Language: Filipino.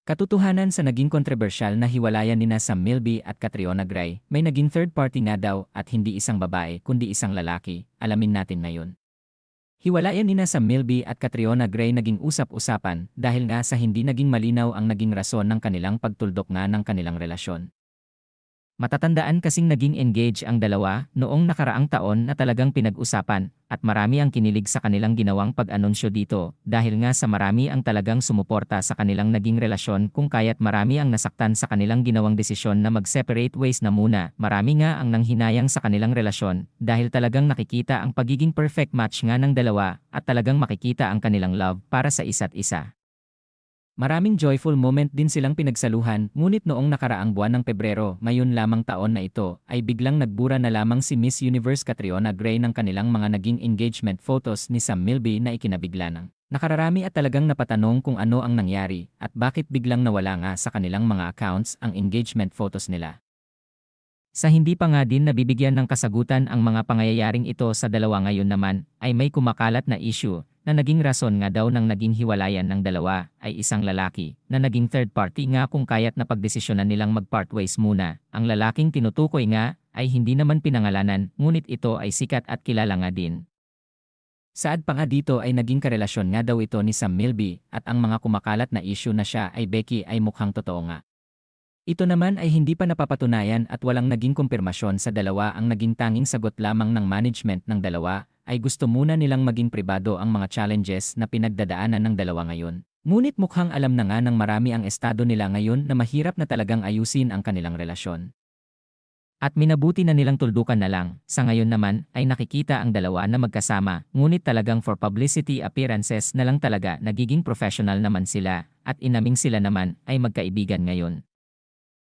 Katotohanan sa naging kontrobersyal na hiwalayan nina Sam Milby at Catriona Gray, may naging third party nga daw at hindi isang babae kundi isang lalaki, alamin natin ngayon. Hiwalayan nina Sam Milby at Catriona Gray naging usap-usapan dahil nga sa hindi naging malinaw ang naging rason ng kanilang pagtuldok nga ng kanilang relasyon. Matatandaan kasing naging engage ang dalawa noong nakaraang taon na talagang pinag-usapan at marami ang kinilig sa kanilang ginawang pag-anunsyo dito dahil nga sa marami ang talagang sumuporta sa kanilang naging relasyon kung kaya't marami ang nasaktan sa kanilang ginawang desisyon na mag-separate ways na muna. Marami nga ang nanghinayang sa kanilang relasyon dahil talagang nakikita ang pagiging perfect match nga ng dalawa at talagang makikita ang kanilang love para sa isa't isa. Maraming joyful moment din silang pinagsaluhan, ngunit noong nakaraang buwan ng Pebrero, mayon lamang taon na ito, ay biglang nagbura na lamang si Miss Universe Catriona Gray ng kanilang mga naging engagement photos ni Sam Milby na ikinabigla ng nakararami at talagang napatanong kung ano ang nangyari at bakit biglang nawala nga sa kanilang mga accounts ang engagement photos nila. Sa hindi pa nga din nabibigyan ng kasagutan ang mga pangyayaring ito sa dalawa ngayon naman, ay may kumakalat na issue na naging rason nga daw ng naging hiwalayan ng dalawa ay isang lalaki na naging third party nga kung kaya't napagdesisyonan nilang mag-part ways muna. Ang lalaking tinutukoy nga ay hindi naman pinangalanan ngunit ito ay sikat at kilala nga din. Saad pa nga dito ay naging karelasyon nga daw ito ni Sam Milby at ang mga kumakalat na issue na siya ay Becky ay mukhang totoo nga. Ito naman ay hindi pa napapatunayan at walang naging kumpirmasyon sa dalawa. Ang naging tanging sagot lamang ng management ng dalawa ay gusto muna nilang maging pribado ang mga challenges na pinagdadaanan ng dalawa ngayon. Ngunit mukhang alam na nga ng marami ang estado nila ngayon na mahirap na talagang ayusin ang kanilang relasyon. At minabuti na nilang tuldukan na lang. Sa ngayon naman ay nakikita ang dalawa na magkasama, ngunit talagang for publicity appearances na lang talaga nagiging professional naman sila at inaming sila naman ay magkaibigan ngayon.